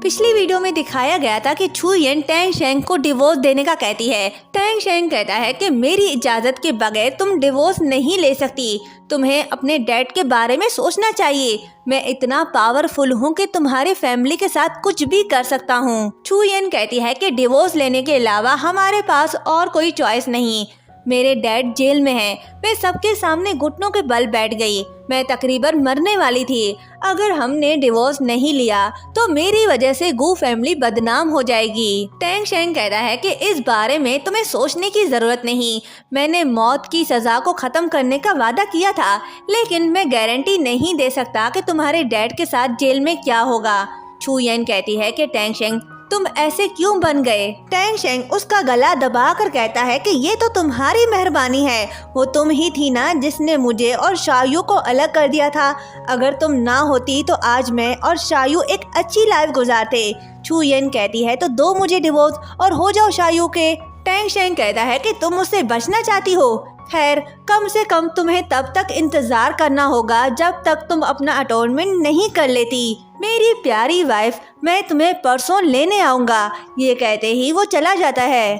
पिछली वीडियो में दिखाया गया था कि छू येन टैंग शेंग को डिवोर्स देने का कहती है। टैंग शेंग कहता है कि मेरी इजाज़त के बगैर तुम डिवोर्स नहीं ले सकती, तुम्हें अपने डैड के बारे में सोचना चाहिए। मैं इतना पावरफुल हूँ कि तुम्हारे फैमिली के साथ कुछ भी कर सकता हूँ। छू येन कहती है कि डिवोर्स लेने के अलावा हमारे पास और कोई चॉइस नहीं। मेरे डैड जेल में हैं। मैं सबके सामने घुटनों के बल बैठ गई। मैं तकरीबन मरने वाली थी। अगर हमने डिवोर्स नहीं लिया तो मेरी वजह से गू फैमिली बदनाम हो जाएगी। टैंग शेंग कहता है कि इस बारे में तुम्हें सोचने की जरूरत नहीं। मैंने मौत की सजा को खत्म करने का वादा किया था, लेकिन मैं गारंटी नहीं दे सकता कि तुम्हारे डैड के साथ जेल में क्या होगा। छू येन कहती है कि टैंग शेंग तुम ऐसे क्यों बन गए। टैंग शेंग उसका गला दबा कर कहता है कि ये तो तुम्हारी मेहरबानी है। वो तुम ही थी ना जिसने मुझे और शायू को अलग कर दिया था। अगर तुम ना होती तो आज मैं और शायू एक अच्छी लाइफ गुजारते। छू येन कहती है तो दो मुझे डिवोर्स और हो जाओ शायू के। टैंग शेंग कहता है कि तुम मुझसे बचना चाहती हो। खैर, कम से कम तुम्हें तब तक इंतजार करना होगा जब तक तुम अपना अटॉर्नमेंट नहीं कर लेती। मेरी प्यारी वाइफ, मैं तुम्हें परसों लेने आऊंगा। ये कहते ही वो चला जाता है।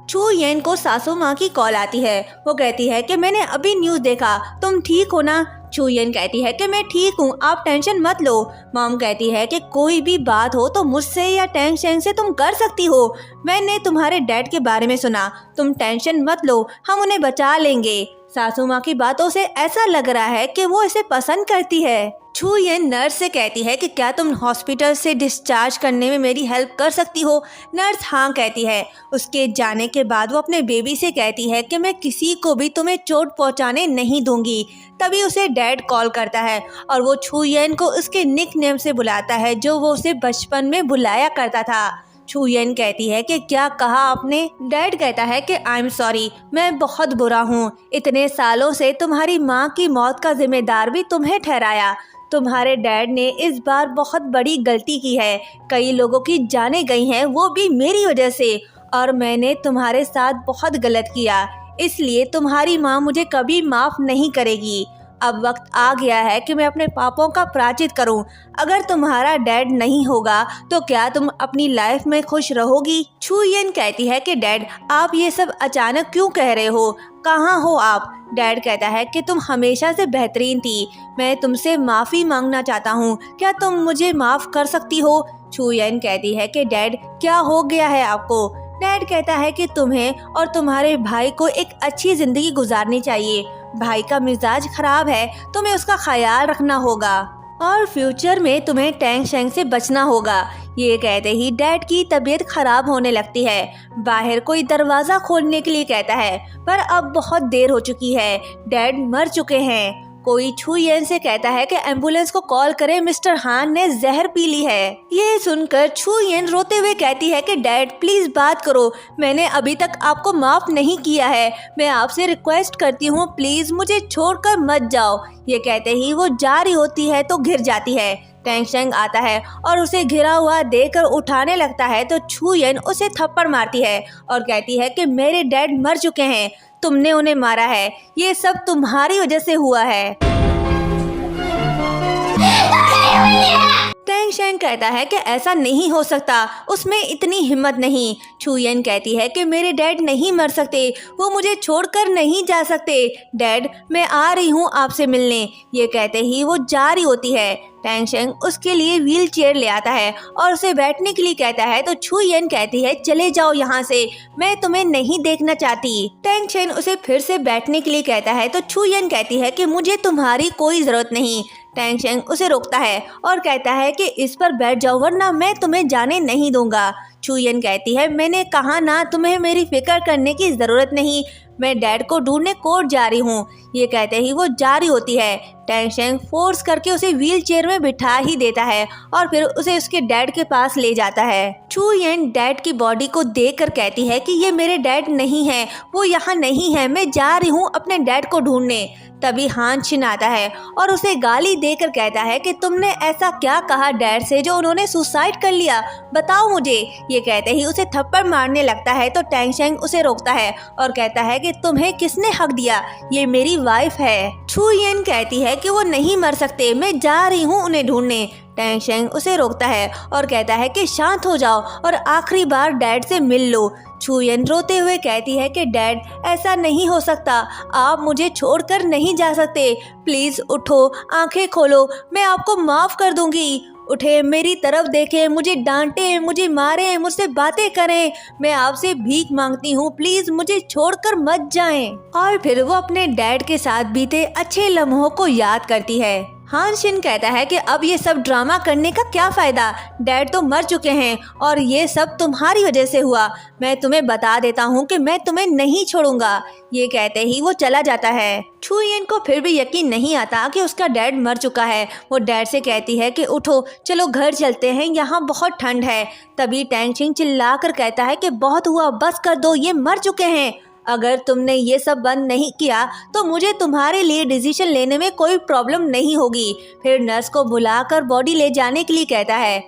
छू येन को सासू माँ की कॉल आती है। वो कहती है कि मैंने अभी न्यूज़ देखा, तुम ठीक हो ना। छू येन कहती है कि मैं ठीक हूँ, आप टेंशन मत लो। मॉम कहती है कि कोई भी बात हो तो मुझसे या टैंग शेंग से तुम कर सकती हो। मैंने तुम्हारे डैड के बारे में सुना, तुम टेंशन मत लो, हम उन्हें बचा लेंगे। सासू माँ की बातों से ऐसा लग रहा है कि वो इसे पसंद करती है। छू येन नर्स से कहती है कि क्या तुम हॉस्पिटल से डिस्चार्ज करने में मेरी हेल्प कर सकती हो। नर्स हाँ कहती है। उसके जाने के बाद वो अपने बेबी से कहती है कि मैं किसी को भी तुम्हें चोट पहुंचाने नहीं दूंगी। तभी उसे डैड कॉल करता है और वो छू येन को उसके निक नेम से बुलाता है जो वो उसे बचपन में बुलाया करता था। छू येन कहती है कि क्या कहा आपने। डैड कहता है कि आई एम सॉरी, मैं बहुत बुरा हूँ। इतने सालों से तुम्हारी माँ की मौत का जिम्मेदार भी तुम्हें ठहराया। तुम्हारे डैड ने इस बार बहुत बड़ी गलती की है। कई लोगों की जानें गई हैं, वो भी मेरी वजह से, और मैंने तुम्हारे साथ बहुत गलत किया, इसलिए तुम्हारी माँ मुझे कभी माफ़ नहीं करेगी। अब वक्त आ गया है कि मैं अपने पापों का प्रायश्चित करूं। अगर तुम्हारा डैड नहीं होगा तो क्या तुम अपनी लाइफ में खुश रहोगी। छू येन कहती है कि डैड, आप ये सब अचानक क्यों कह रहे हो, कहाँ हो आप। डैड कहता है कि तुम हमेशा से बेहतरीन थी, मैं तुमसे माफ़ी मांगना चाहता हूँ, क्या तुम मुझे माफ़ कर सकती हो। छू येन कहती है कि डैड, क्या हो गया है आपको। डैड कहता है कि तुम्हें और तुम्हारे भाई को एक अच्छी ज़िंदगी गुजारनी चाहिए। भाई का मिजाज खराब है, तुम्हें उसका ख्याल रखना होगा और फ्यूचर में तुम्हें टैंग शेंग से बचना होगा। ये कहते ही डैड की तबीयत खराब होने लगती है। बाहर कोई दरवाज़ा खोलने के लिए कहता है, पर अब बहुत देर हो चुकी है, डैड मर चुके हैं। कोई छू येन से कहता है कि एम्बुलेंस को कॉल करे, मिस्टर हान ने जहर पी ली है। ये सुनकर छू येन रोते हुए कहती है कि डैड प्लीज बात करो, मैंने अभी तक आपको माफ नहीं किया है, मैं आपसे रिक्वेस्ट करती हूँ प्लीज मुझे छोड़कर मत जाओ। ये कहते ही वो जा रही होती है तो घिर जाती है। टैंग शेंग आता है और उसे घिरा हुआ देखकर उठाने लगता है तो छू येन उसे थप्पड़ मारती है और कहती है कि मेरे डैड मर चुके हैं, तुमने उन्हें मारा है, ये सब तुम्हारी वजह से हुआ है। टैंग शेंग कहता है कि ऐसा नहीं हो सकता, उसमें इतनी हिम्मत नहीं। छू येन कहती है कि मेरे डैड नहीं मर सकते, वो मुझे छोड़कर नहीं जा सकते। डैड, मैं आ रही हूँ आपसे मिलने। ये कहते ही वो जा रही होती है। टैंग शेंग उसके लिए व्हील चेयर ले आता है और उसे बैठने के लिए कहता है तो छू येन कहती है चले जाओ यहाँ से, मैं तुम्हें नहीं देखना चाहती। टैंग शेंग उसे फिर से बैठने के लिए कहता है तो छू येन कहती है कि मुझे तुम्हारी कोई ज़रूरत नहीं। टैंग शेंग उसे रोकता है और कहता है कि इस पर बैठ जाओ वरना मैं तुम्हें जाने नहीं दूंगा। छू येन कहती है मैंने कहा ना, तुम्हें मेरी फिक्र करने की ज़रूरत नहीं, मैं डैड को ढूंढने कोर्ट जा रही हूँ। ये कहते ही वो जा रही होती है। टैंग शेंग फोर्स करके उसे व्हील चेयर में बिठा ही देता है और फिर उसे उसके डैड के पास ले जाता है। छू येन डैड की बॉडी को देखकर कहती है कि ये मेरे डैड नहीं है, वो यहाँ नहीं है, मैं जा रही हूँ अपने डैड को ढूंढने। तभी हान छिन आता है और उसे गाली देकर कहता है कि तुमने ऐसा क्या कहा डैड से जो उन्होंने सुसाइड कर लिया, बताओ मुझे। ये कहते ही उसे थप्पड़ मारने लगता है तो टैंग शेंग उसे रोकता है और कहता है कि तुम्हें किसने हक दिया, ये मेरी वाइफ है। छू येन कहती है कि वो नहीं मर सकते, मैं जा रही हूँ उन्हें ढूंढने। टैंग शेंग उसे रोकता है और कहता है कि शांत हो जाओ और आखिरी बार डैड से मिल लो। छुयन रोते हुए कहती है कि डैड ऐसा नहीं हो सकता, आप मुझे छोड़कर नहीं जा सकते, प्लीज उठो, आंखें खोलो, मैं आपको माफ कर दूंगी। उठे, मेरी तरफ देखें, मुझे डांटे, मुझे मारे, मुझसे बातें करें, मैं आपसे भीख मांगती हूँ, प्लीज मुझे छोड़कर मत जाएं। और फिर वो अपने डैड के साथ बीते अच्छे लम्हों को याद करती है। हान शिन कहता है कि अब ये सब ड्रामा करने का क्या फायदा, डैड तो मर चुके हैं और ये सब तुम्हारी वजह से हुआ। मैं तुम्हें बता देता हूँ कि मैं तुम्हें नहीं छोड़ूंगा। ये कहते ही वो चला जाता है। छुयन को फिर भी यकीन नहीं आता कि उसका डैड मर चुका है। वो डैड से कहती है कि उठो, चलो घर चलते हैं, यहाँ बहुत ठंड है। तभी टैंग शेंग चिल्लाकर कहता है कि बहुत हुआ, बस कर दो, ये मर चुके हैं। अगर तुमने ये सब बंद नहीं किया तो मुझे तुम्हारे लिए डिसीजन लेने में कोई प्रॉब्लम नहीं होगी। फिर नर्स को बुलाकर बॉडी ले जाने के लिए कहता है।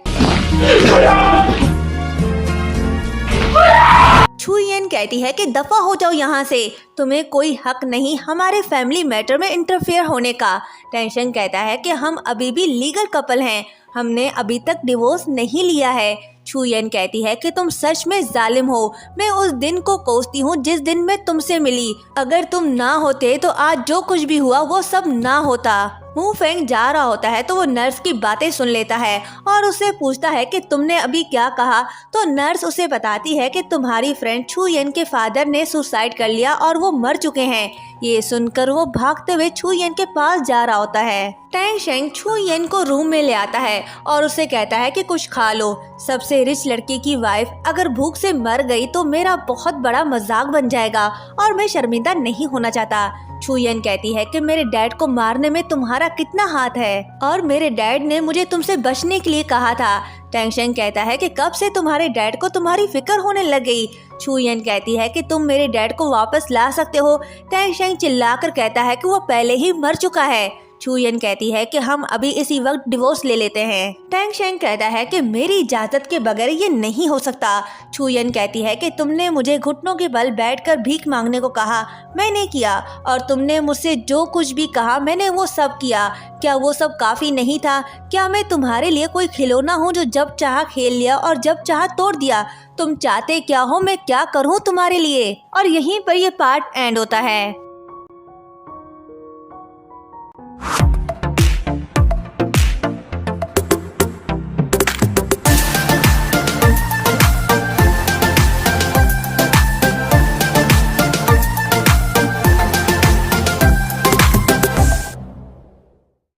छुयन कहती है कि दफा हो जाओ यहाँ से, तुम्हें कोई हक नहीं हमारे फैमिली मैटर में इंटरफेयर होने का। टैंग शेंग कहता है कि हम अभी भी लीगल कपल हैं, हमने अभी तक डिवोर्स नहीं लिया है। छुयन कहती है कि तुम सच में जालिम हो, मैं उस दिन को कोसती हूँ जिस दिन मैं तुमसे मिली। अगर तुम ना होते तो आज जो कुछ भी हुआ वो सब ना होता। मू फेंग जा रहा होता है तो वो नर्स की बातें सुन लेता है और उससे पूछता है कि तुमने अभी क्या कहा। तो नर्स उसे बताती है कि तुम्हारी फ्रेंड छुयन के फादर ने सुसाइड कर लिया और वो मर चुके हैं। ये सुनकर वो भागते हुए छुयन के पास जा रहा होता है। टैंग शेंग छुयन को रूम में ले आता है और उसे कहता है कि कुछ खा लो। सबसे रिच लड़की की वाइफ अगर भूख से मर गई तो मेरा बहुत बड़ा मजाक बन जाएगा और मैं शर्मिंदा नहीं होना चाहता। छुयन कहती है कि मेरे डैड को मारने में तुम्हारा कितना हाथ है और मेरे डैड ने मुझे तुमसे बचने के लिए कहा था। टैंग शेंग कहता है कि कब से तुम्हारे डैड को तुम्हारी फिक्र होने लग गई। छुयन कहती है कि तुम मेरे डैड को वापस ला सकते हो। टैंग शेंग चिल्लाकर कहता है कि वो पहले ही मर चुका है। छुयन कहती है कि हम अभी इसी वक्त डिवोर्स ले लेते हैं। टैंग शेंग कहता है कि मेरी इजाजत के बगैर ये नहीं हो सकता। छुयन कहती है कि तुमने मुझे घुटनों के बल बैठकर भीख मांगने को कहा, मैंने किया, और तुमने मुझसे जो कुछ भी कहा मैंने वो सब किया। क्या वो सब काफी नहीं था? क्या मैं तुम्हारे लिए कोई खिलौना हूँ जो जब चाहा खेल लिया और जब चाहा तोड़ दिया? तुम चाहते क्या हो, मैं क्या करूँ तुम्हारे लिए? और यहीं पर ये पार्ट एंड होता है।